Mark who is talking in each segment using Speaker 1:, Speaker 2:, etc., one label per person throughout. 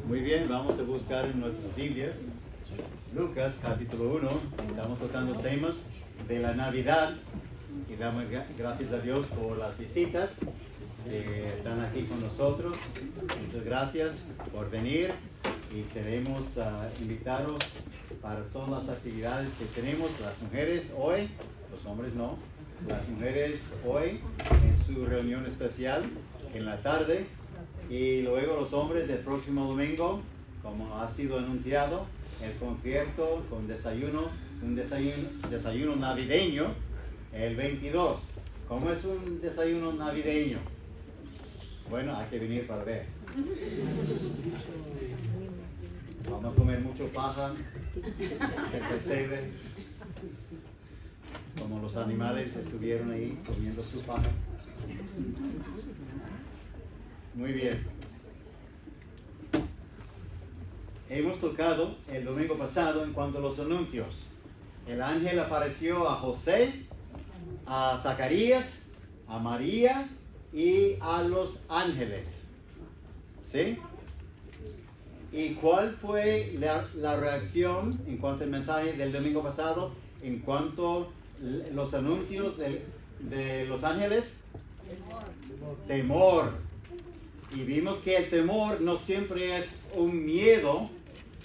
Speaker 1: Muy bien, vamos a buscar en nuestras Biblias. Lucas capítulo 1. Estamos tocando temas de la Navidad y damos gracias a Dios por las visitas que están aquí con nosotros. Muchas gracias por venir y queremos invitaros para todas las actividades que tenemos. Las mujeres hoy, los hombres no, las mujeres hoy en su reunión especial en la tarde, y luego los hombres el próximo domingo, como ha sido anunciado, el concierto con desayuno, un desayuno navideño el 22. ¿Cómo es un desayuno navideño? Bueno, hay que venir para ver. Vamos a comer mucho paja, el pesebre, como los animales estuvieron ahí comiendo su paja. Muy bien. Hemos tocado el domingo pasado en cuanto a los anuncios. El ángel apareció a José, a Zacarías, a María y a los ángeles. ¿Sí? ¿Y cuál fue la reacción en cuanto al mensaje del domingo pasado, en cuanto a los anuncios de los ángeles? Temor. Y vimos que el temor no siempre es un miedo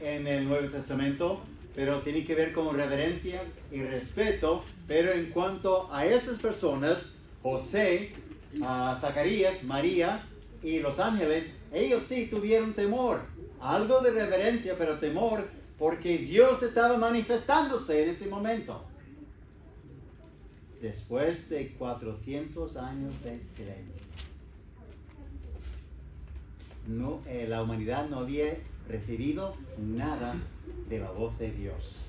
Speaker 1: en el Nuevo Testamento, pero tiene que ver con reverencia y respeto. Pero en cuanto a esas personas, José, Zacarías, María y los ángeles, ellos sí tuvieron temor. Algo de reverencia, pero temor, porque Dios estaba manifestándose en este momento. Después de 400 años de silencio. No, la humanidad no había recibido nada de la voz de Dios.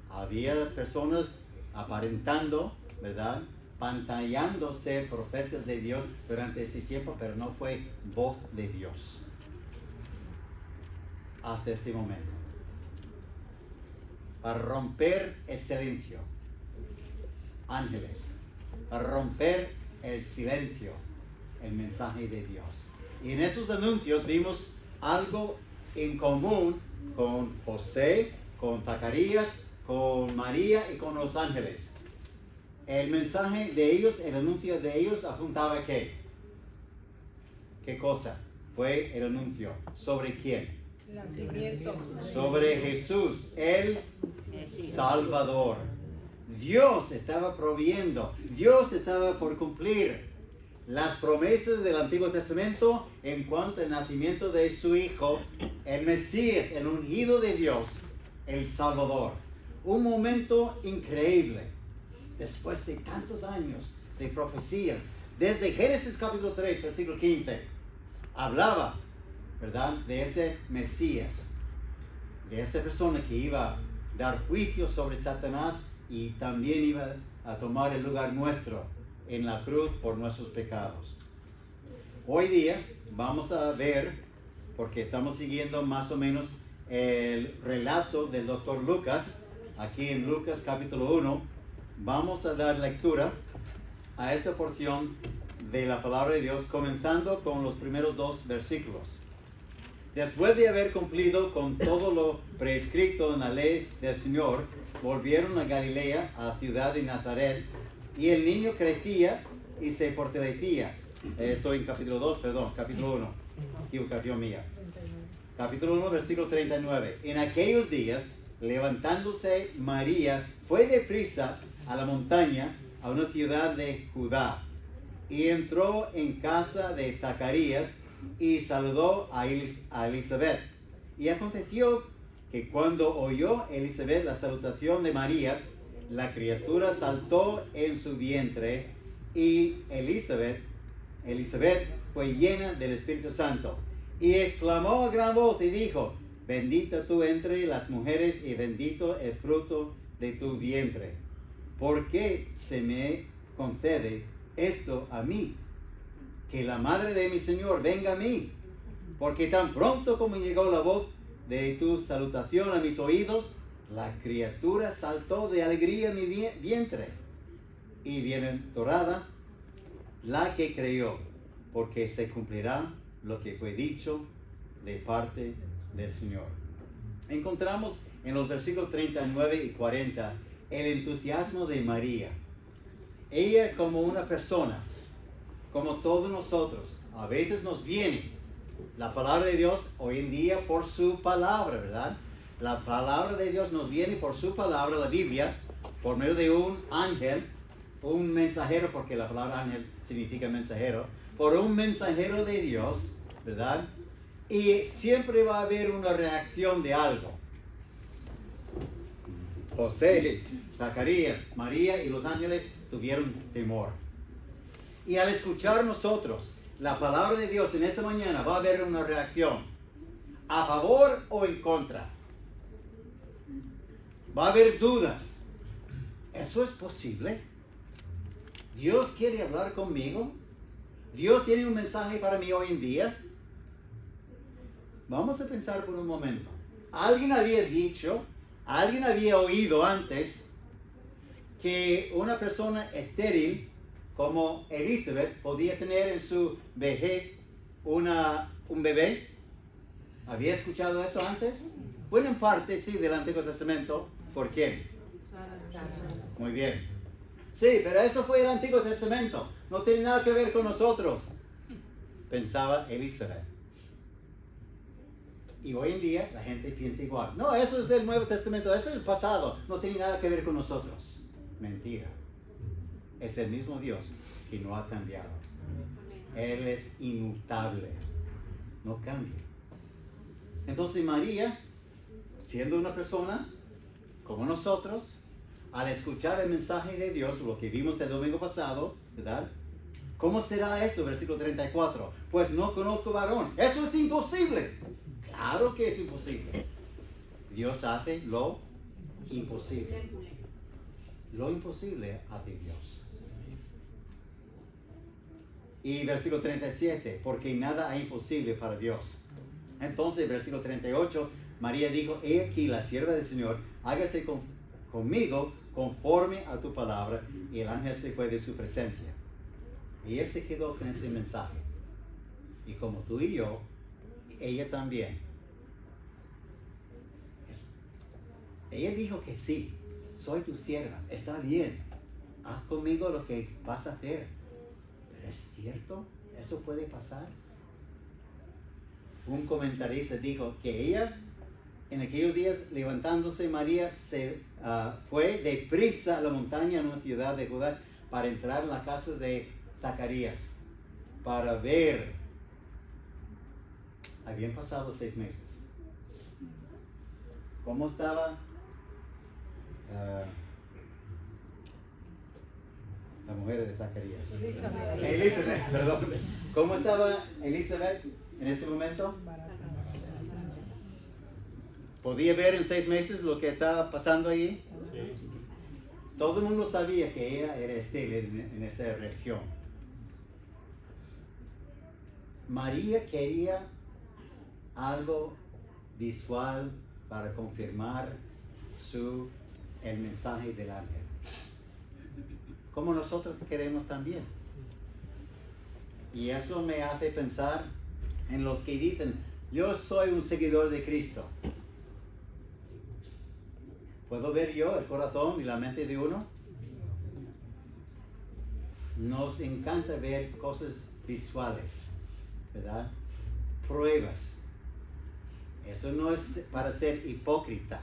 Speaker 1: Había personas aparentando, ¿verdad?, pantallando ser profetas de Dios durante ese tiempo, pero no fue voz de Dios hasta este momento. Para romper el silencio, ángeles, para romper el silencio, el mensaje de Dios. Y en esos anuncios vimos algo en común con José, con Zacarías, con María y con los ángeles. El mensaje de ellos, el anuncio de ellos apuntaba ¿qué? ¿Qué cosa? Fue el anuncio. ¿Sobre quién?
Speaker 2: Nacimiento.
Speaker 1: Sobre Jesús, el Salvador. Dios estaba proveyendo, Dios estaba por cumplir las promesas del Antiguo Testamento en cuanto al nacimiento de su Hijo, el Mesías, el ungido de Dios, el Salvador. Un momento increíble, después de tantos años de profecía. Desde Génesis capítulo 3, versículo 15, hablaba, ¿verdad?, de ese Mesías, de esa persona que iba a dar juicio sobre Satanás y también iba a tomar el lugar nuestro en la cruz por nuestros pecados. Hoy día vamos a ver, porque estamos siguiendo más o menos el relato del doctor Lucas, aquí en Lucas capítulo 1, vamos a dar lectura a esa porción de la palabra de Dios, comenzando con los primeros 2 versículos. Después de haber cumplido con todo lo prescrito en la ley del Señor, volvieron a Galilea, a la ciudad de Nazaret, y el niño crecía y se fortalecía. Estoy en capítulo 1, equivocación mía. Capítulo 1, versículo 39. En aquellos días, levantándose María, fue deprisa a la montaña, a una ciudad de Judá, y entró en casa de Zacarías y saludó a Elizabeth. Y aconteció que cuando oyó Elizabeth la salutación de María, la criatura saltó en su vientre, y Elizabeth fue llena del Espíritu Santo, y exclamó a gran voz y dijo: bendita tú entre las mujeres y bendito el fruto de tu vientre. ¿Por qué se me concede esto a mí? Que la madre de mi Señor venga a mí, porque tan pronto como llegó la voz de tu salutación a mis oídos, la criatura saltó de alegría en mi vientre. Y bienaventurada la que creyó, porque se cumplirá lo que fue dicho de parte del Señor. Encontramos en los versículos 39 y 40 el entusiasmo de María. Ella como una persona, como todos nosotros, a veces nos viene la palabra de Dios hoy en día por su palabra, ¿verdad? La palabra de Dios nos viene por su palabra, la Biblia, por medio de un ángel, un mensajero, porque la palabra ángel significa mensajero, por un mensajero de Dios, ¿verdad? Y siempre va a haber una reacción de algo. José, Zacarías, María y los ángeles tuvieron temor. Y al escuchar nosotros la palabra de Dios en esta mañana, va a haber una reacción, a favor o en contra. Va a haber dudas. ¿Eso es posible? ¿Dios quiere hablar conmigo? ¿Dios tiene un mensaje para mí hoy en día? Vamos a pensar por un momento. Alguien había oído antes que una persona estéril como Elizabeth podía tener en su vejez un bebé. ¿Había escuchado eso antes? Bueno, en parte sí, del Antiguo Testamento. ¿Por quién? Muy bien. Sí, pero eso fue el Antiguo Testamento. No tiene nada que ver con nosotros, pensaba Elizabeth. Y hoy en día la gente piensa igual. No, eso es del Nuevo Testamento, eso es el pasado. No tiene nada que ver con nosotros. Mentira. Es el mismo Dios que no ha cambiado. Él es inmutable. No cambia. Entonces María, siendo una persona como nosotros, al escuchar el mensaje de Dios, lo que vimos el domingo pasado, ¿verdad? ¿Cómo será eso? Versículo 34. Pues no conozco varón. Eso es imposible. Claro que es imposible. Dios hace lo imposible. Lo imposible hace Dios. Y versículo 37, porque nada es imposible para Dios. Entonces, versículo 38, María dijo, he aquí la sierva del Señor, hágase conmigo conforme a tu palabra. Y el ángel se fue de su presencia. Y él se quedó con ese mensaje. Y como tú y yo, ella también. Ella dijo que sí, soy tu sierva, está bien, haz conmigo lo que vas a hacer. ¿Pero es cierto? ¿Eso puede pasar? Un comentarista dijo que ella, en aquellos días, levantándose María, se fue deprisa a la montaña en una ciudad de Judá para entrar en la casa de Zacarías, para ver. Habían pasado 6 meses. ¿Cómo estaba la mujer de Zacarías? Elizabeth, perdón. ¿Cómo estaba Elizabeth en ese momento? ¿Podía ver en 6 meses lo que estaba pasando allí? Sí. Todo el mundo sabía que ella era estéril en esa región. María quería algo visual para confirmar el mensaje del ángel. Como nosotros queremos también. Y eso me hace pensar en los que dicen, yo soy un seguidor de Cristo. ¿Puedo ver yo el corazón y la mente de uno? Nos encanta ver cosas visuales, ¿verdad? Pruebas. Eso no es para ser hipócrita,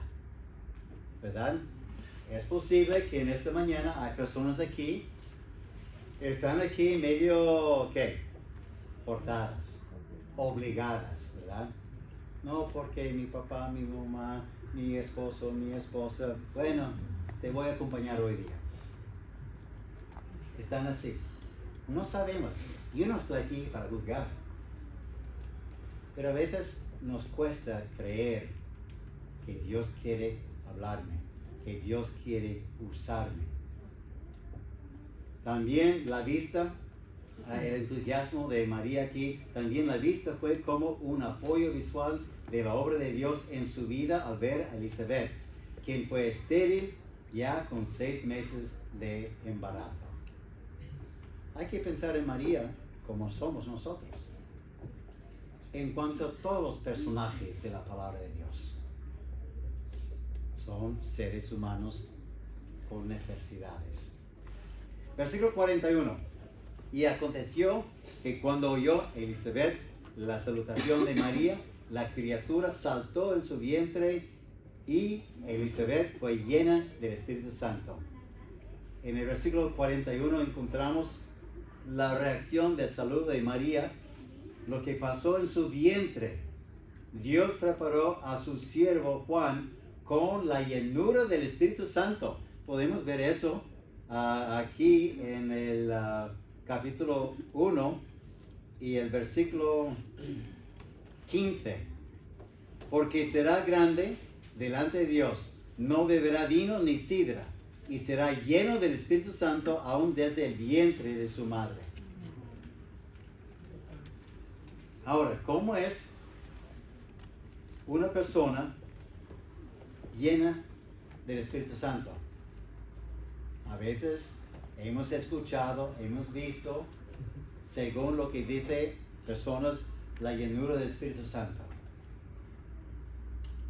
Speaker 1: ¿verdad? Es posible que en esta mañana hay personas aquí, están aquí medio, ¿qué? Forzadas, obligadas, ¿verdad? No, porque mi papá, mi mamá, mi esposo, mi esposa, bueno, te voy a acompañar hoy día. Están así. No sabemos. Yo no estoy aquí para juzgar. Pero a veces nos cuesta creer que Dios quiere hablarme, que Dios quiere usarme. También la vista, el entusiasmo de María aquí, también la vista fue como un apoyo visual de la obra de Dios en su vida al ver a Elizabeth, quien fue estéril ya con 6 meses de embarazo. Hay que pensar en María como somos nosotros. en cuanto a todos los personajes de la palabra de Dios. Son seres humanos con necesidades. Versículo 41. Y aconteció que cuando oyó Elizabeth la salutación de María, la criatura saltó en su vientre y Elizabeth fue llena del Espíritu Santo. En el versículo 41 encontramos la reacción del saludo de María, lo que pasó en su vientre. Dios preparó a su siervo Juan con la llenura del Espíritu Santo. Podemos ver eso aquí en el capítulo 1 y el versículo 15. Porque será grande delante de Dios, no beberá vino ni sidra, y será lleno del Espíritu Santo aún desde el vientre de su madre. Ahora, ¿cómo es una persona llena del Espíritu Santo? A veces hemos escuchado, hemos visto, según lo que dice personas, la llenura del Espíritu Santo.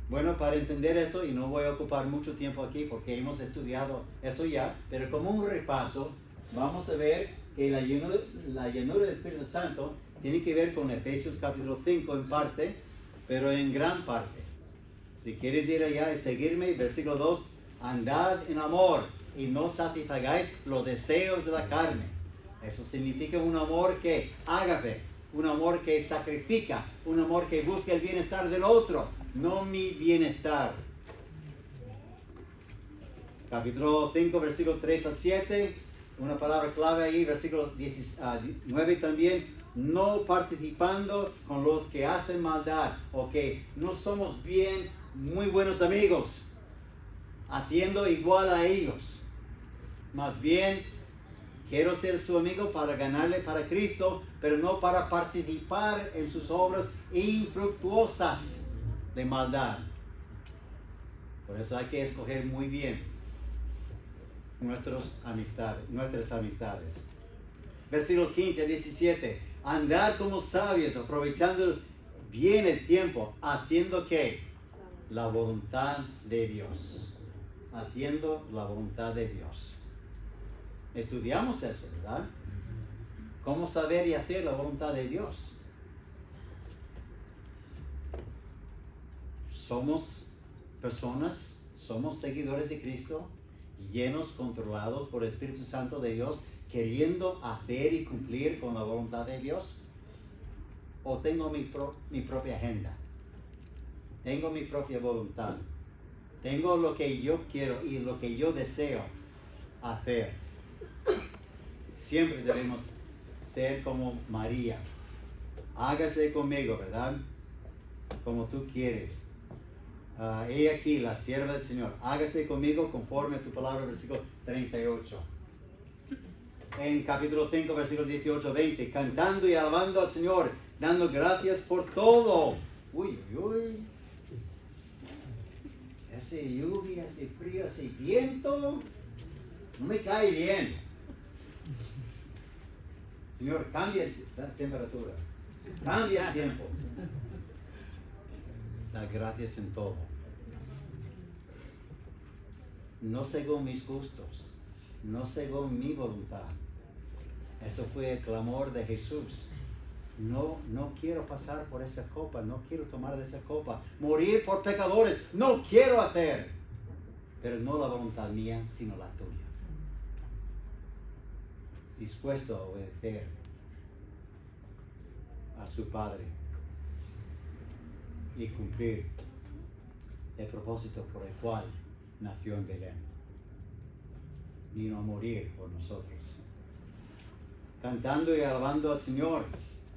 Speaker 1: Bueno, para entender eso, y no voy a ocupar mucho tiempo aquí porque hemos estudiado eso ya, pero como un repaso, vamos a ver que la llenura del Espíritu Santo tiene que ver con Efesios capítulo 5 en parte, pero en gran parte. Si quieres ir allá y seguirme, versículo 2, andad en amor y no satisfagáis los deseos de la carne. Eso significa un amor que ágape, un amor que sacrifica, un amor que busca el bienestar del otro, no mi bienestar. Capítulo 5, versículos 3 a 7, una palabra clave ahí, versículo 9 también, no participando con los que hacen maldad, o que no somos muy buenos amigos, haciendo igual a ellos. Más bien, quiero ser su amigo para ganarle para Cristo, pero no para participar en sus obras infructuosas de maldad. Por eso hay que escoger muy bien nuestras amistades. Versículos 15 a 17. Andad como sabios, aprovechando bien el tiempo, haciendo ¿qué? La voluntad de Dios. Haciendo la voluntad de Dios. Estudiamos eso, ¿verdad? ¿Cómo saber y hacer la voluntad de Dios? Somos personas, somos seguidores de Cristo, llenos, controlados por el Espíritu Santo de Dios, queriendo hacer y cumplir con la voluntad de Dios. ¿O tengo mi propia agenda? Tengo mi propia voluntad. Tengo lo que yo quiero y lo que yo deseo hacer. Siempre debemos ser como María. Hágase conmigo, ¿verdad? Como tú quieres. He aquí, la sierva del Señor. Hágase conmigo conforme a tu palabra, versículo 38. En capítulo 5, versículos 18, 20. Cantando y alabando al Señor, dando gracias por todo. Uy, uy. Ese lluvia, ese frío, ese viento, no me cae bien. Señor, cambia la temperatura. Cambia el tiempo. Da gracias en todo. No según mis gustos, no según mi voluntad. Eso fue el clamor de Jesús. No quiero pasar por esa copa, no quiero tomar de esa copa. Morir por pecadores, no quiero hacer. Pero no la voluntad mía, sino la tuya. Dispuesto a obedecer a su Padre y cumplir el propósito por el cual nació en Belén. Vino a morir por nosotros. Cantando y alabando al Señor.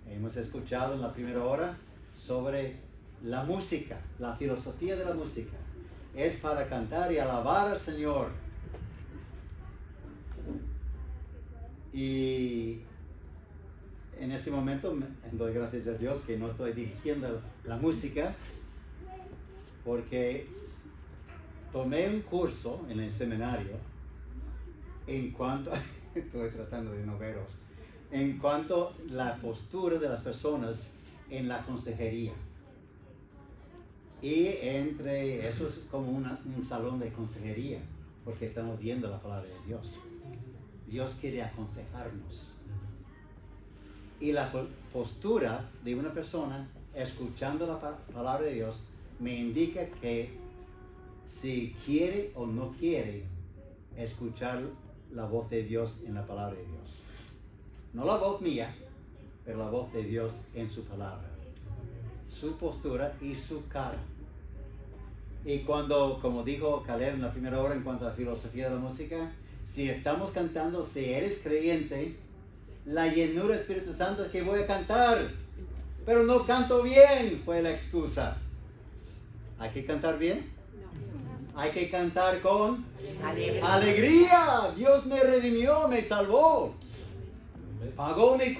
Speaker 1: Hemos escuchado en la primera hora sobre la música, la filosofía de la música. Es para cantar y alabar al Señor. Y en ese momento doy gracias a Dios que no estoy dirigiendo la música, porque tomé un curso en el seminario en cuanto, estoy tratando de no veros, en cuanto a la postura de las personas en la consejería. Y entre eso es como un salón de consejería, porque estamos viendo la palabra de Dios. Dios quiere aconsejarnos. Y la postura de una persona escuchando la palabra de Dios me indica que si quiere o no quiere escuchar la voz de Dios en la palabra de Dios. No la voz mía, pero la voz de Dios en su palabra. Su postura y su cara. Y cuando, como dijo Caleb en la primera hora en cuanto a la filosofía de la música, si estamos cantando, si eres creyente, la llenura del Espíritu Santo es que voy a cantar, pero no canto bien, fue la excusa. ¿Hay que cantar bien? No. Hay que cantar con alegría. Dios me redimió, me salvó. Pagó mi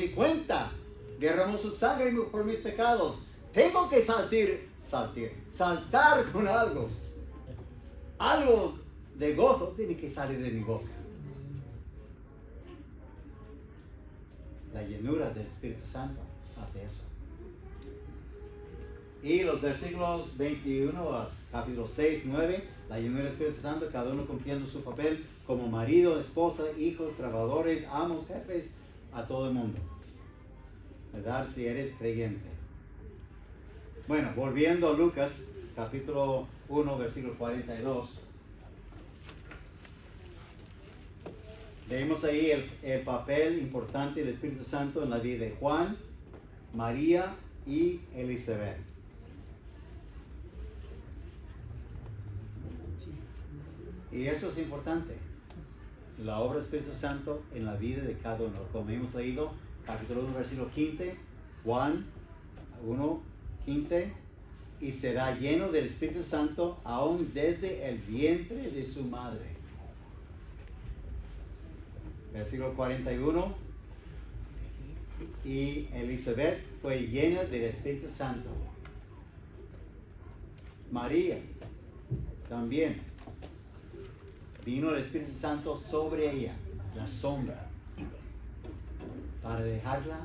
Speaker 1: cuenta. Derramó su sangre por mis pecados. Tengo que saltar con algo. Algo de gozo tiene que salir de mi boca. La llenura del Espíritu Santo hace eso. Y los versículos 21 al capítulo 6, 9, la llenura del Espíritu Santo, cada uno cumpliendo su papel como marido, esposa, hijos, trabajadores, amos, jefes, a todo el mundo. ¿Verdad? Si eres creyente. Bueno, volviendo a Lucas, capítulo 1, versículo 42. Vemos ahí el papel importante del Espíritu Santo en la vida de Juan, María y Elizabeth. Y eso es importante. La obra del Espíritu Santo en la vida de cada uno. Como hemos leído, capítulo 1, versículo 15, Juan 1, 15, y será lleno del Espíritu Santo aún desde el vientre de su madre. Versículo 41, y Elizabeth fue llena del Espíritu Santo. María también. Vino el Espíritu Santo sobre ella, la sombra, para dejarla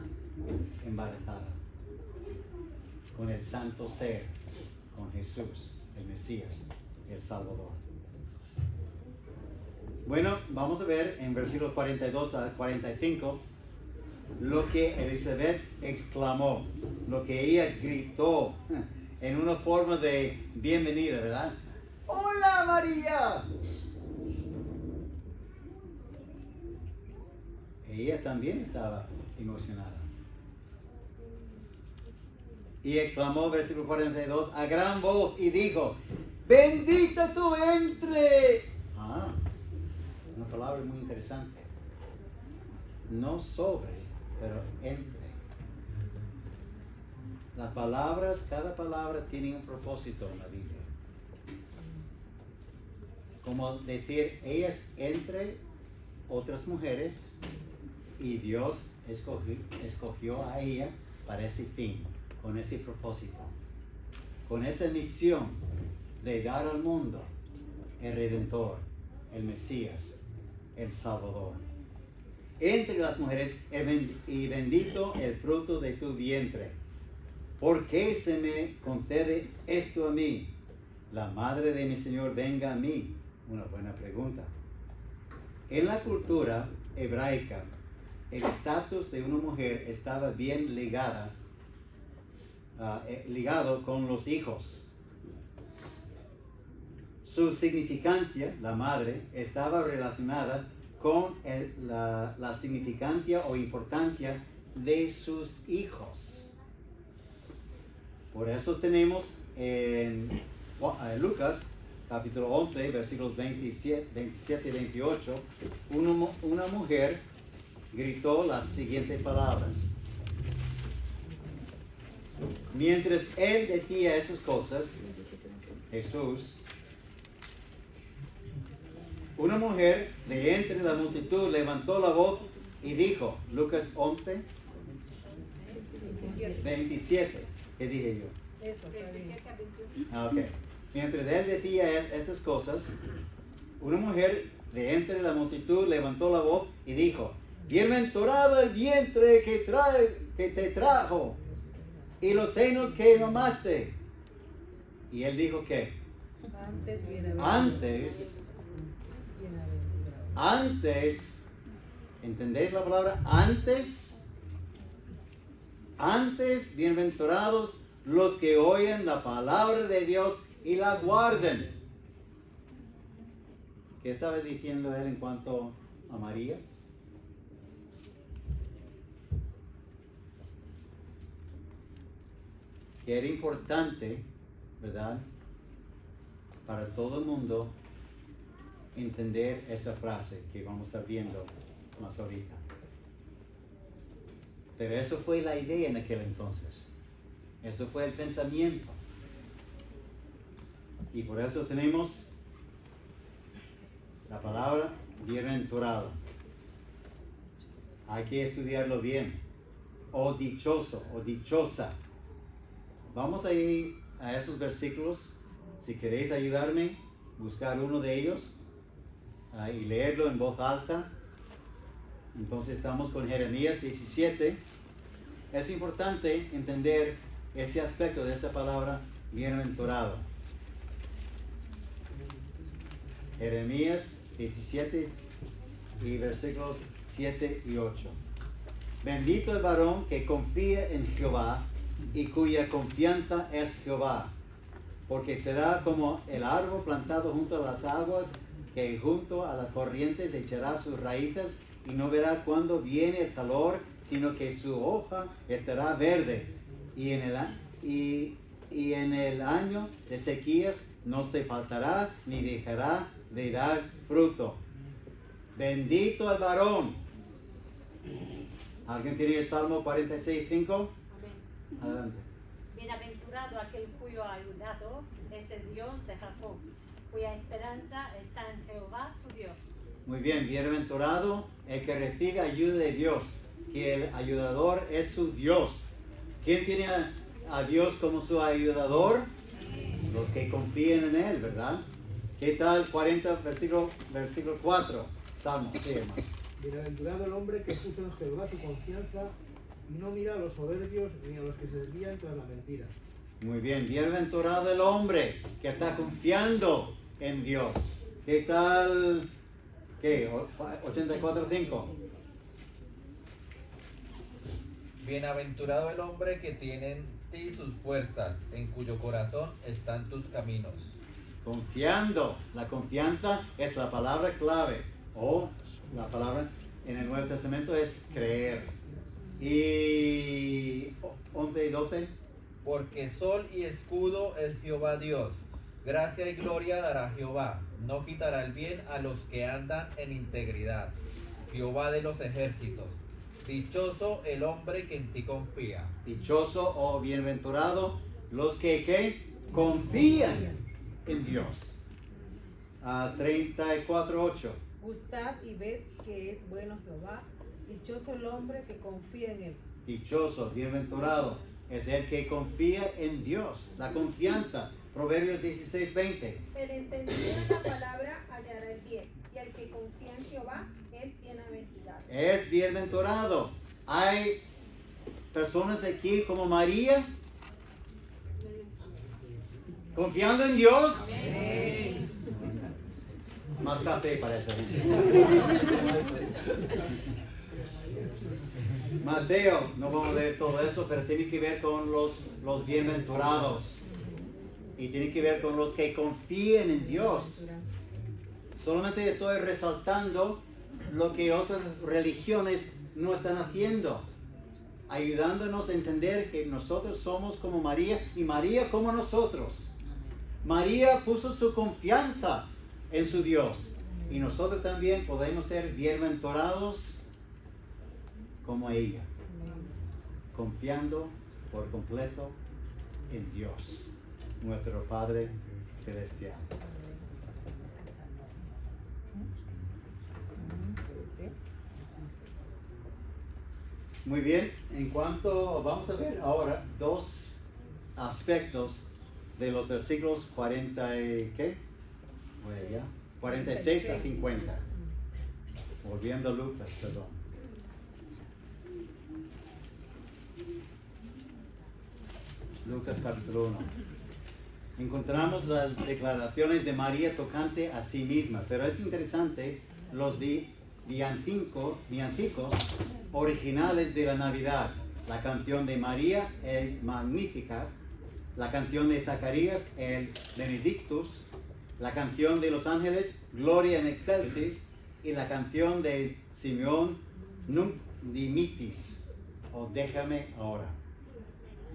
Speaker 1: embarazada con el santo ser, con Jesús, el Mesías, el Salvador. Bueno, vamos a ver en versículos 42 a 45 lo que Elizabeth exclamó, lo que ella gritó en una forma de bienvenida, ¿verdad? ¡Hola, María! Ella también estaba emocionada. Y exclamó, versículo 42, a gran voz y dijo, ¡bendita tu entre! Una palabra muy interesante. No sobre, pero entre. Las palabras, cada palabra tiene un propósito en la Biblia. Como decir, ella es entre otras mujeres y Dios escogió a ella para ese fin, con ese propósito, con esa misión de dar al mundo el Redentor, el Mesías, el Salvador. Entre las mujeres, y bendito el fruto de tu vientre. ¿Por qué se me concede esto a mí? La madre de mi Señor venga a mí. Una buena pregunta. En la cultura hebraica, el estatus de una mujer estaba bien ligado con los hijos. Su significancia, la madre, estaba relacionada con la significancia o importancia de sus hijos. Por eso tenemos en Lucas, capítulo 11, versículos 27 y 28, una mujer gritó las siguientes palabras. Mientras él decía esas cosas, Jesús, una mujer de entre la multitud levantó la voz y dijo, Lucas 11, 27, ¿qué dije yo?
Speaker 2: Eso, 27 a 21.
Speaker 1: Ok. Mientras él decía estas cosas, una mujer de entre la multitud levantó la voz y dijo, bienaventurado el vientre que te trajo y los senos que mamaste. Y él dijo que antes, ¿entendéis la palabra antes? Antes, bienaventurados los que oyen la palabra de Dios y la guarden. ¿Qué estaba diciendo él en cuanto a María? Que era importante, ¿verdad?, para todo el mundo entender esa frase que vamos a estar viendo más ahorita. Pero eso fue la idea en aquel entonces. Eso fue el pensamiento. Y por eso tenemos la palabra bienaventurado. Hay que estudiarlo bien. O dichoso, o dichosa. Vamos a ir a esos versículos. Si queréis ayudarme, buscar uno de ellos y leerlo en voz alta. Entonces estamos con Jeremías 17. Es importante entender ese aspecto de esa palabra bienaventurado. Jeremías 17 y versículos 7 y 8. Bendito el varón que confía en Jehová y cuya confianza es Jehová, porque será como el árbol plantado junto a las aguas, que junto a las corrientes echará sus raíces y no verá cuando viene el calor, sino que su hoja estará verde, y en el año de sequías no se faltará ni dejará de dar fruto. Bendito el varón. ¿Alguien tiene el Salmo 46:5?
Speaker 2: Amén.
Speaker 1: Adelante.
Speaker 2: Bienaventurado aquel cuyo ayudador es el Dios de Jacob, cuya esperanza está en Jehová su Dios.
Speaker 1: Muy bien, bienaventurado el que recibe ayuda de Dios, que el ayudador es su Dios. ¿Quién tiene a Dios como su ayudador? Los que confían en Él, ¿verdad? ¿Qué tal 40, versículo 4? Salmo, sí, hermano.
Speaker 3: Bienaventurado el hombre que puso en Jehová su confianza y no mira a los soberbios ni a los que se desvían tras la mentira.
Speaker 1: Muy bien, bienaventurado el hombre que está confiando en Dios. ¿Qué tal? ¿Qué? 84:5.
Speaker 4: Bienaventurado el hombre que tiene en ti sus fuerzas, en cuyo corazón están tus caminos.
Speaker 1: Confiando. La confianza es la palabra clave. O la palabra en el Nuevo Testamento es creer. Y 11 y 12.
Speaker 4: Porque sol y escudo es Jehová Dios. Gracia y gloria dará Jehová. No quitará el bien a los que andan en integridad. Jehová de los ejércitos. Dichoso el hombre que en ti confía.
Speaker 1: Dichoso o bienaventurado los que confían en Dios. 34:8.
Speaker 5: Gustad y ved que es bueno Jehová. Dichoso el hombre que confía en él.
Speaker 1: Dichoso, bienaventurado es el que confía en Dios. La confianza. Proverbios 16:20.
Speaker 6: El entendido en la palabra hallará el bien, y el que confía en Jehová es bienaventurado.
Speaker 1: Es bienaventurado. Hay personas aquí como María, confiando en Dios.
Speaker 5: Amén.
Speaker 1: Más café para esa gente. Mateo, no vamos a leer todo eso, pero tiene que ver con los bienaventurados. Y tiene que ver con los que confían en Dios. Solamente estoy resaltando lo que otras religiones no están haciendo, ayudándonos a entender que nosotros somos como María y María como nosotros. María puso su confianza en su Dios y nosotros también podemos ser bienaventurados como ella, confiando por completo en Dios, nuestro Padre Celestial. Muy bien, vamos a ver ahora dos aspectos de los versículos 40 y ¿qué? 46 a 50. Volviendo a Lucas, perdón. Lucas capítulo 1. Encontramos las declaraciones de María tocante a sí misma, pero es interesante los villancicos originales de la Navidad. La canción de María, el Magnificat, la canción de Zacarías, el Benedictus, la canción de los ángeles, Gloria in Excelsis, y la canción de Simeón, Nunc Dimittis, o Déjame ahora.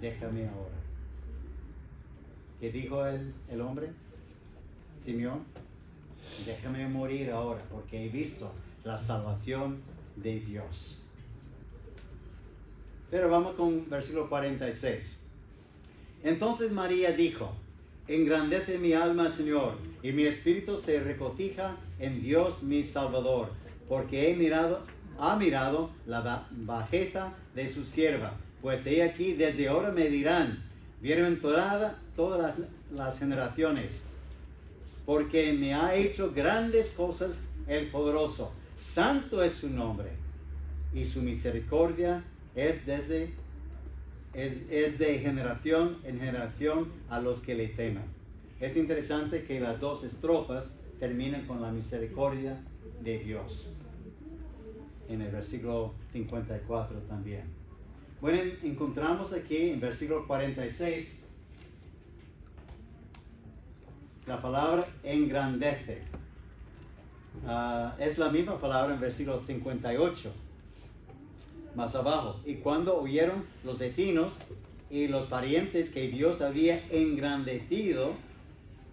Speaker 1: Déjame ahora. ¿Qué dijo el hombre? Simeón, déjame morir ahora, porque he visto la salvación de Dios. Pero vamos con versículo 46. Entonces María dijo, engrandece mi alma al Señor, y mi espíritu se regocija en Dios mi Salvador, porque ha mirado la bajeza de su sierva. Pues he aquí, desde ahora me dirán, bienaventurada todas las generaciones, porque me ha hecho grandes cosas el poderoso. Santo es su nombre, y su misericordia es de generación en generación a los que le temen. Es interesante que las dos estrofas terminen con la misericordia de Dios. En el versículo 54 también. Bueno, encontramos aquí en versículo 46 la palabra engrandece. Es la misma palabra en versículo 58. Más abajo. Y cuando oyeron los vecinos y los parientes que Dios había engrandecido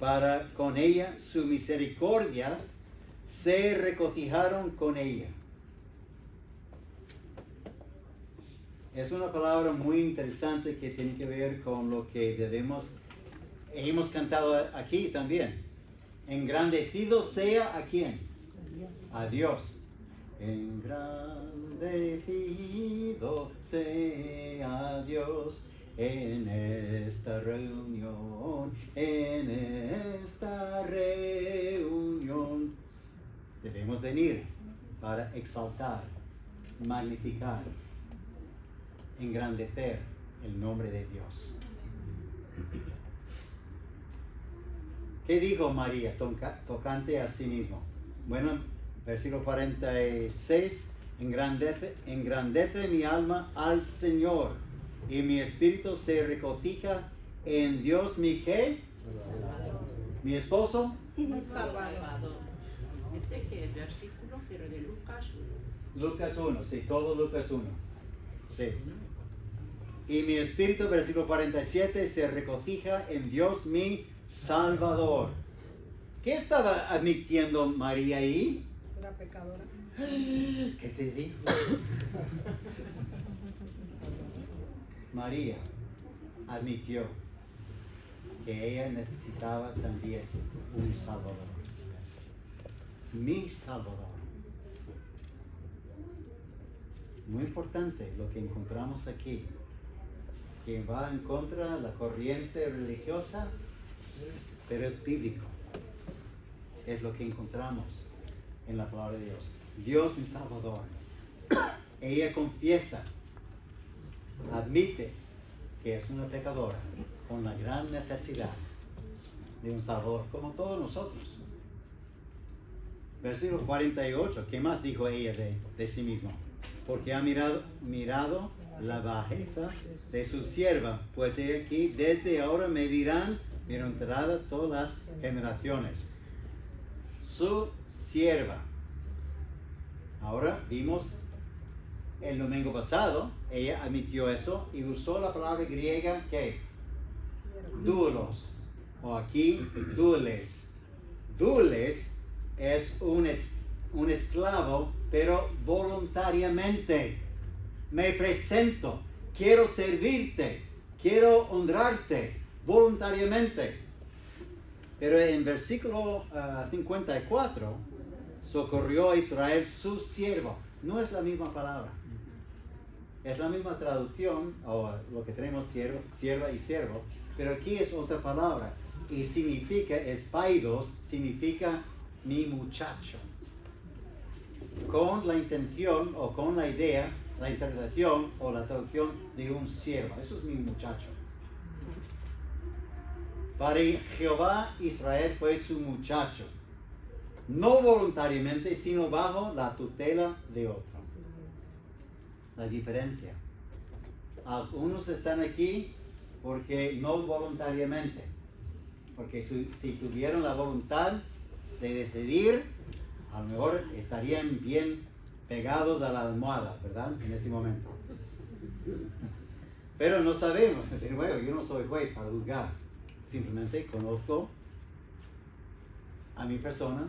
Speaker 1: para con ella su misericordia, se regocijaron con ella. Es una palabra muy interesante que tiene que ver con lo que hemos cantado aquí también. Engrandecido sea ¿a quién? A Dios. Engrandecido sea Dios en esta reunión, Debemos venir para exaltar, magnificar, engrandecer el nombre de Dios. ¿Qué dijo María tocante a sí mismo? Bueno, versículo 46, engrandece mi alma al Señor, y mi espíritu se regocija en Dios mi ¿qué?
Speaker 7: Salvador.
Speaker 1: Mi esposo.
Speaker 5: Salvador.
Speaker 7: Ese que es versículo, pero de Lucas 1.
Speaker 1: Lucas 1, sí, todo Lucas 1. Sí. Y mi espíritu, versículo 47, se regocija en Dios mi Salvador. ¿Qué estaba admitiendo María ahí?
Speaker 5: Era pecadora.
Speaker 1: ¿Qué te dijo? María admitió que ella necesitaba también un Salvador. Mi Salvador. Muy importante lo que encontramos aquí. Que va en contra de la corriente religiosa, pero es bíblico. Es lo que encontramos en la palabra de Dios. Dios mi Salvador. Ella confiesa, admite que es una pecadora con la gran necesidad de un Salvador, como todos nosotros. Versículo 48, ¿qué más dijo ella de sí misma? Porque ha mirado la bajeza de su sierva, pues he aquí, desde ahora me dirán, bienaventurada todas las generaciones. Su sierva. Ahora vimos el domingo pasado, ella admitió eso y usó la palabra griega que doulos, o aquí doules. Doules es un esclavo, pero voluntariamente. Me presento, quiero servirte, quiero honrarte voluntariamente. Pero en versículo 54, socorrió a Israel su siervo. No es la misma palabra. Es la misma traducción, o lo que tenemos sierva y siervo, pero aquí es otra palabra. Y significa, espaidos, significa mi muchacho. Con la intención o con la idea, la interpretación o la traducción de un siervo. Eso es mi muchacho. Para Jehová, Israel fue su muchacho, no voluntariamente, sino bajo la tutela de otro. La diferencia. Algunos están aquí porque no voluntariamente, porque si tuvieran la voluntad de decidir, a lo mejor estarían bien pegados a la almohada, ¿verdad? En ese momento. Pero no sabemos. De nuevo, yo no soy juez para juzgar. Simplemente conozco a mi persona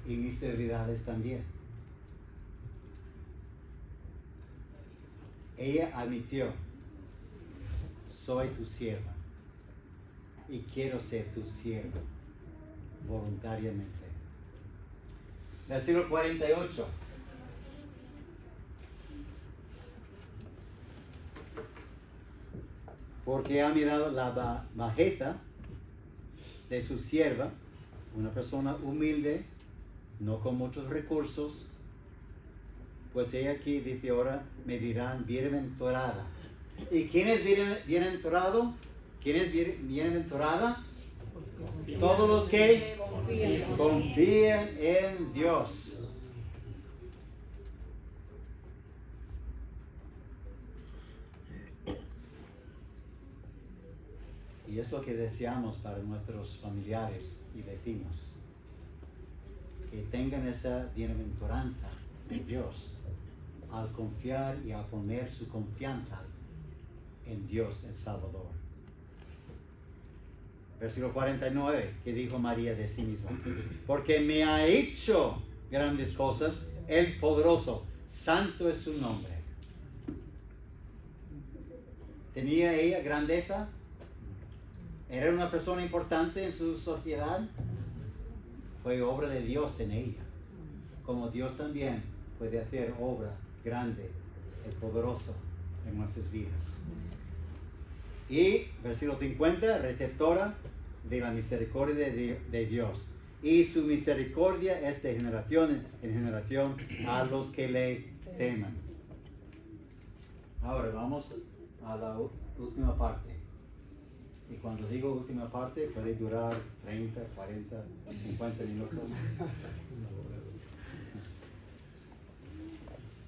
Speaker 1: y mis debilidades también. Ella admitió: soy tu sierva y quiero ser tu sierva voluntariamente. Versículo 48. Porque ha mirado la bajeza de su sierva, una persona humilde, no con muchos recursos, pues ella aquí dice ahora, me dirán bienaventurada. ¿Y quién es bienaventurado? ¿Quién es bienaventurada? Todos los que confían en Dios. Y es lo que deseamos para nuestros familiares y vecinos, que tengan esa bienaventuranza de Dios al confiar y a poner su confianza en Dios el Salvador. Versículo 49, que dijo María de sí misma: porque me ha hecho grandes cosas el poderoso, santo es su nombre. ¿Tenía ella grandeza? ¿Era una persona importante en su sociedad? Fue obra de Dios en ella. Como Dios también puede hacer obra grande, el poderoso en nuestras vidas. Y versículo 50, receptora de la misericordia de Dios. Y su misericordia es de generación en generación a los que le teman. Ahora vamos a la última parte. Y cuando digo última parte, puede durar 30, 40, 50 minutos.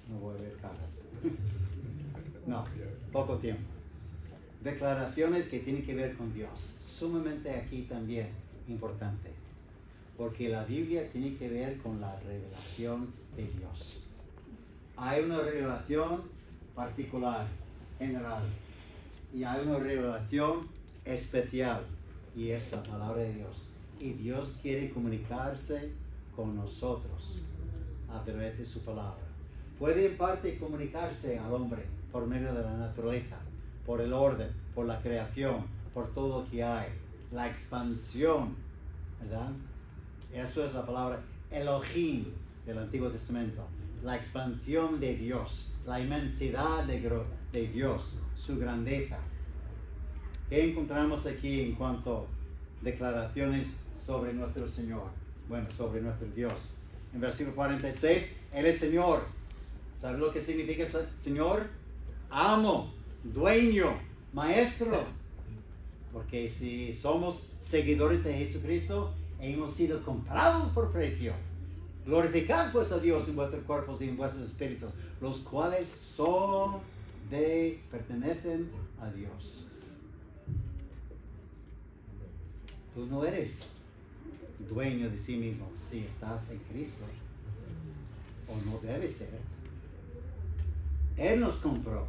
Speaker 1: No voy a ver caras. No, poco tiempo. Declaraciones que tienen que ver con Dios. Sumamente aquí también importante. Porque la Biblia tiene que ver con la revelación de Dios. Hay una revelación particular, general. Y hay una revelación especial, y es la palabra de Dios. Y Dios quiere comunicarse con nosotros a través de su palabra. Puede en parte comunicarse al hombre por medio de la naturaleza, por el orden, por la creación, por todo lo que hay, la expansión, ¿verdad? Eso es la palabra Elohim del Antiguo Testamento, la expansión de Dios, la inmensidad de Dios, su grandeza. ¿Qué encontramos aquí en cuanto a declaraciones sobre nuestro Señor? Bueno, sobre nuestro Dios. En versículo 46, Él es Señor. ¿Sabe lo que significa Señor? Amo, dueño, maestro. Porque si somos seguidores de Jesucristo, hemos sido comprados por precio. Glorificad pues a Dios en vuestros cuerpos y en vuestros espíritus, los cuales pertenecen a Dios. Tú no eres dueño de sí mismo si estás en Cristo, o no debes ser. Él nos compró.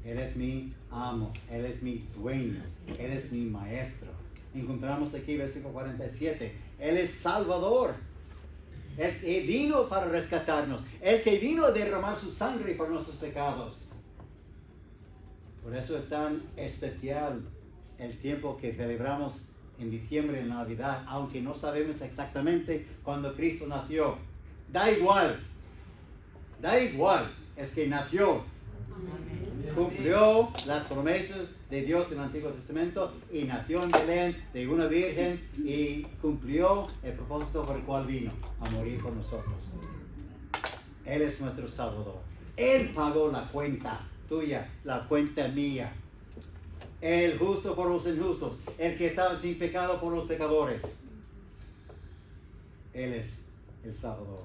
Speaker 1: Él es mi amo, Él es mi dueño, Él es mi maestro. Encontramos aquí versículo 47. Él es Salvador. El que vino para rescatarnos. El que vino a derramar su sangre por nuestros pecados. Por eso es tan especial el tiempo que celebramos en diciembre, en Navidad, aunque no sabemos exactamente cuándo Cristo nació. Da igual, es que nació. Cumplió las promesas de Dios en el Antiguo Testamento y nació en Belén de una virgen y cumplió el propósito por el cual vino a morir por nosotros. Él es nuestro Salvador. Él pagó la cuenta tuya, la cuenta mía. el justo por los injustos, el que estaba sin pecado por los pecadores. Él es el Salvador.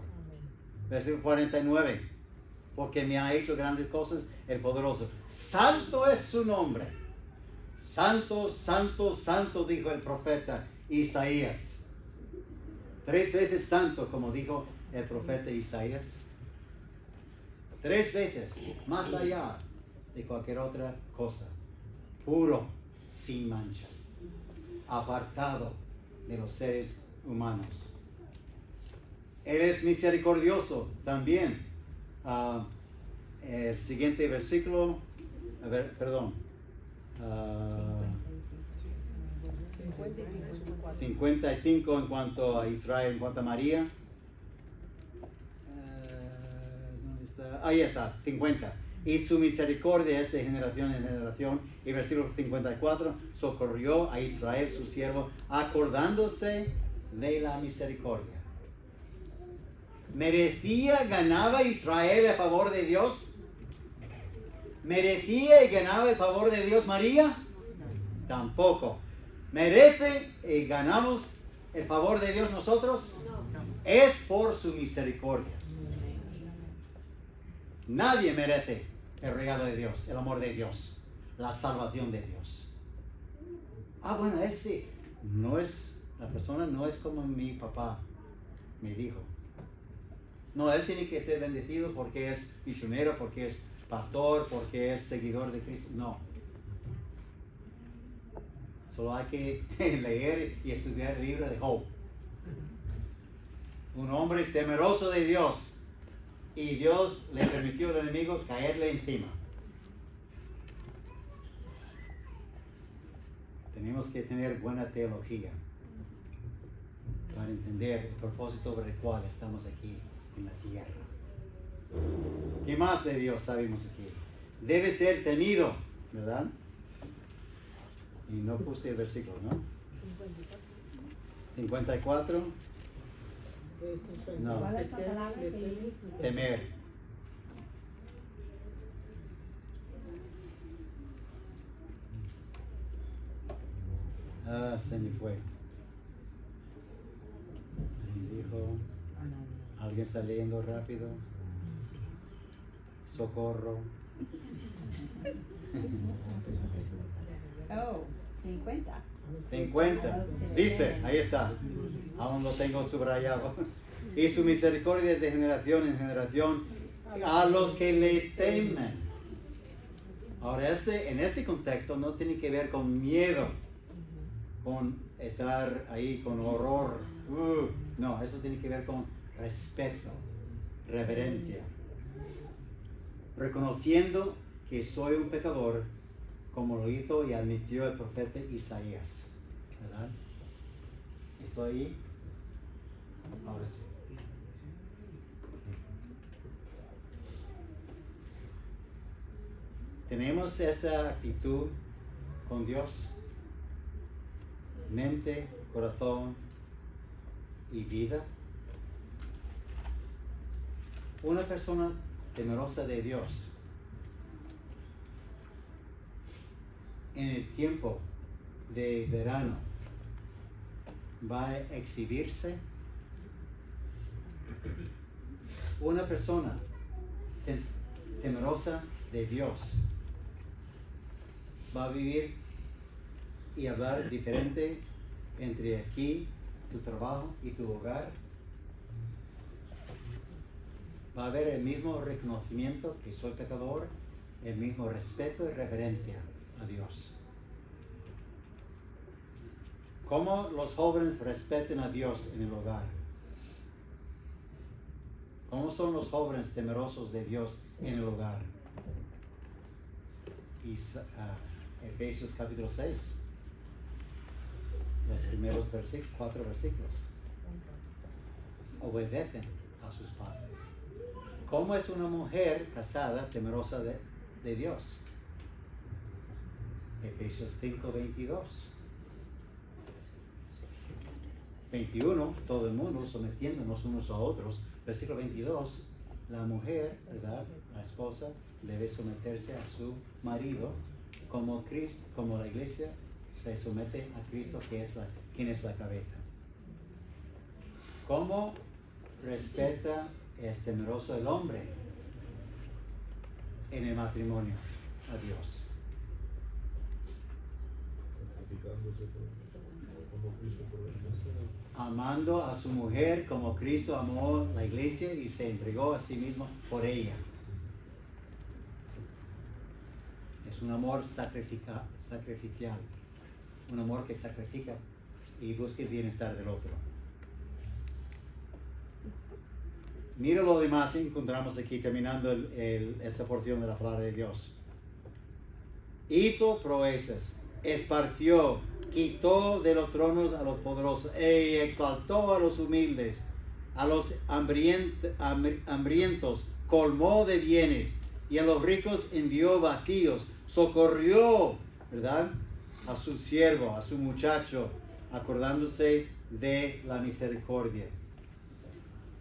Speaker 1: Versículo 49. Porque me ha hecho grandes cosas el poderoso. Santo es su nombre. Santo, santo, santo, dijo el profeta Isaías. 3 veces santo, como dijo el profeta Isaías. 3 veces, más allá de cualquier otra cosa. Puro, sin mancha. Apartado de los seres humanos. Él es misericordioso también. El siguiente versículo, a ver, perdón.
Speaker 5: 50 y 54.
Speaker 1: 55 en cuanto a Israel, en cuanto a María. ¿Dónde está? Ahí está, 50. Y su misericordia es de generación en generación. Y versículo 54, socorrió a Israel su siervo, acordándose de la misericordia. ¿Merecía, ganaba Israel a favor de Dios? ¿Merecía y ganaba el favor de Dios María? Tampoco. ¿Merece y ganamos el favor de Dios nosotros? Es por su misericordia. Nadie merece el regalo de Dios, el amor de Dios, la salvación de Dios. Bueno, él sí. La persona no es como mi papá me dijo. No, él tiene que ser bendecido porque es misionero, porque es pastor, porque es seguidor de Cristo. No. Solo hay que leer y estudiar el libro de Job. Un hombre temeroso de Dios. Y Dios le permitió a los enemigos caerle encima. Tenemos que tener buena teología para entender el propósito por el cual estamos aquí en la tierra. ¿Qué más de Dios sabemos aquí? Debe ser temido, ¿verdad? Y no puse el versículo, ¿no? 54. No.
Speaker 5: ¿Cuál es esa palabra que dice?
Speaker 1: Temer. Se me fue. Alguien dijo, alguien está leyendo rápido. Socorro.
Speaker 2: Oh, 50.
Speaker 1: 50. ¿Viste? Ahí está. Aún lo tengo subrayado. Y su misericordia es de generación en generación a los que le temen. Ahora, en ese contexto no tiene que ver con miedo, con estar ahí con horror. No, eso tiene que ver con respeto, reverencia. Reconociendo que soy un pecador, como lo hizo y admitió el profeta Isaías. ¿Verdad? ¿Estoy ahí? Ahora sí. ¿Tenemos esa actitud con Dios? Mente, corazón y vida. Una persona temerosa de Dios en el tiempo de verano va a exhibirse. Una persona temerosa de Dios va a vivir y hablar diferente entre aquí, tu trabajo y tu hogar. Va a haber el mismo reconocimiento que soy pecador, el mismo respeto y reverencia a Dios. ¿Cómo los jóvenes respetan a Dios en el hogar? ¿Cómo son los jóvenes temerosos de Dios en el hogar? Efesios capítulo 6. Los primeros 4 versículos. Obedecen a sus padres. ¿Cómo es una mujer casada temerosa de Dios? Efesios 5, 22. 21, todo el mundo sometiéndonos unos a otros. Versículo 22, la mujer, ¿verdad? La esposa debe someterse a su marido como Cristo, como la iglesia se somete a Cristo, quien es la cabeza. ¿Cómo respeta, es temeroso el hombre en el matrimonio a Dios? Amando a su mujer como Cristo amó la iglesia y se entregó a sí mismo por ella. Es un amor sacrificial, un amor que sacrifica y busca el bienestar del otro. Mira lo demás que encontramos aquí terminando esta porción de la palabra de Dios. Hizo proezas, esparció, quitó de los tronos a los poderosos e exaltó a los humildes, a los hambrientos colmó de bienes y a los ricos envió vacíos, socorrió, ¿verdad?, a su siervo, a su muchacho, acordándose de la misericordia.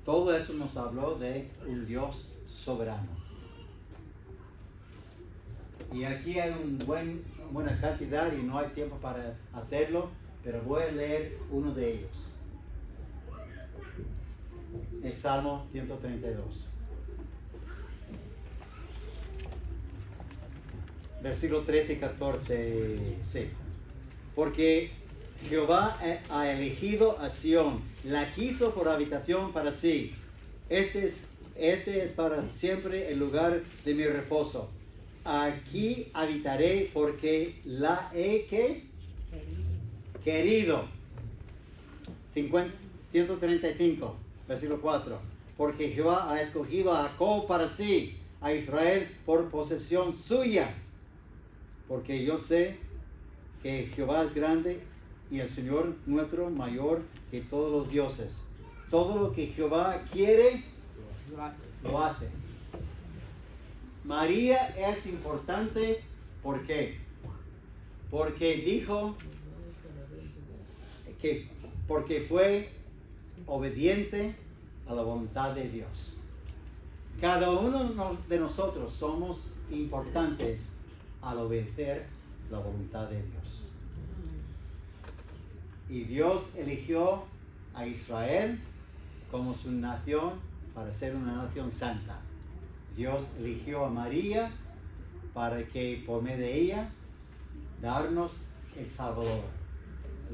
Speaker 1: Todo eso nos habló de un Dios soberano. Y aquí hay buena cantidad y no hay tiempo para hacerlo, pero voy a leer uno de ellos. El Salmo 132. Versículo 13 y 14. Sí. Porque Jehová ha elegido a Sión, la quiso por habitación para sí. Este es para siempre el lugar de mi reposo. Aquí habitaré porque la he querido. 135, versículo 4. Porque Jehová ha escogido a Jacob para sí, a Israel por posesión suya. Porque yo sé que Jehová es grande y el Señor nuestro mayor que todos los dioses. Todo lo que Jehová quiere, lo hace. María es importante, ¿por qué? Porque dijo porque fue obediente a la voluntad de Dios. Cada uno de nosotros somos importantes al obedecer la voluntad de Dios. Y Dios eligió a Israel como su nación para ser una nación santa. Dios eligió a María para que por medio de ella darnos el Salvador.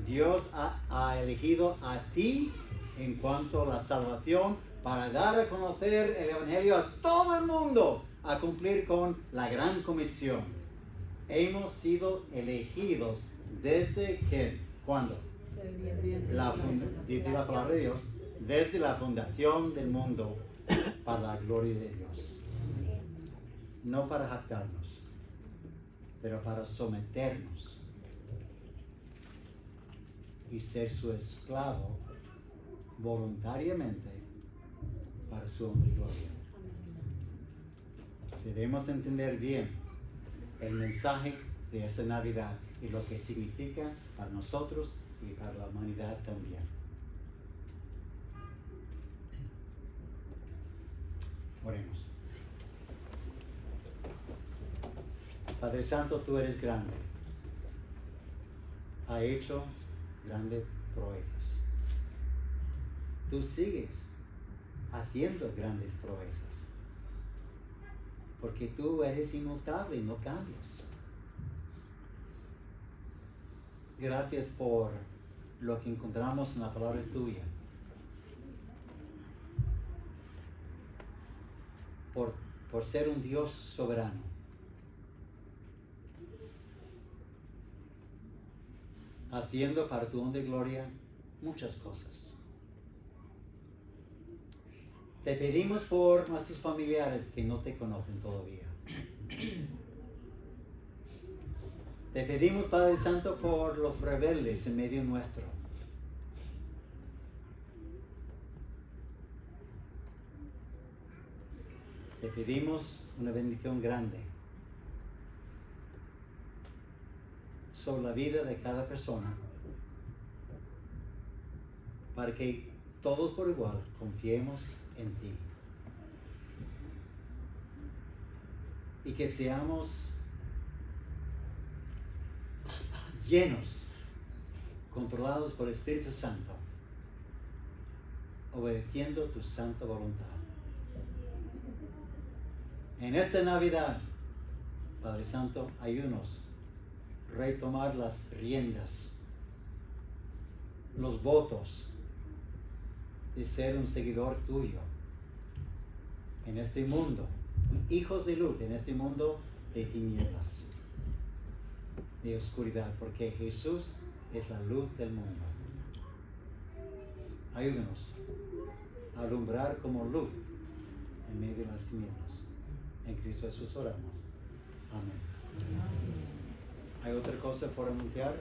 Speaker 1: Dios ha elegido a ti en cuanto a la salvación para dar a conocer el Evangelio a todo el mundo, a cumplir con la gran comisión. Hemos sido elegidos desde que, ¿cuándo? Dice la palabra de Dios, desde la fundación del mundo para la gloria de Dios. No para jactarnos, pero para someternos y ser su esclavo voluntariamente para su honra y gloria. Debemos entender bien el mensaje de esa Navidad y lo que significa para nosotros y para la humanidad también. Oremos. Padre Santo, tú eres grande. Ha hecho grandes proezas. Tú sigues haciendo grandes proezas. Porque tú eres inmutable y no cambias. Gracias por lo que encontramos en la palabra tuya. Por ser un Dios soberano. Haciendo para tu honra y gloria muchas cosas. Te pedimos por nuestros familiares que no te conocen todavía. Te pedimos, Padre Santo, por los rebeldes en medio nuestro. Te pedimos una bendición grande sobre la vida de cada persona, para que todos por igual confiemos en ti y que seamos llenos, controlados por el Espíritu Santo, obedeciendo tu santa voluntad. En esta Navidad, Padre Santo, ayúdanos a retomar las riendas, los votos de ser un seguidor tuyo en este mundo, hijos de luz, en este mundo de tinieblas, de oscuridad, porque Jesús es la luz del mundo. Ayúdanos a alumbrar como luz en medio de las tinieblas. En Cristo Jesús oramos. Amén. ¿Hay otra cosa por anunciar?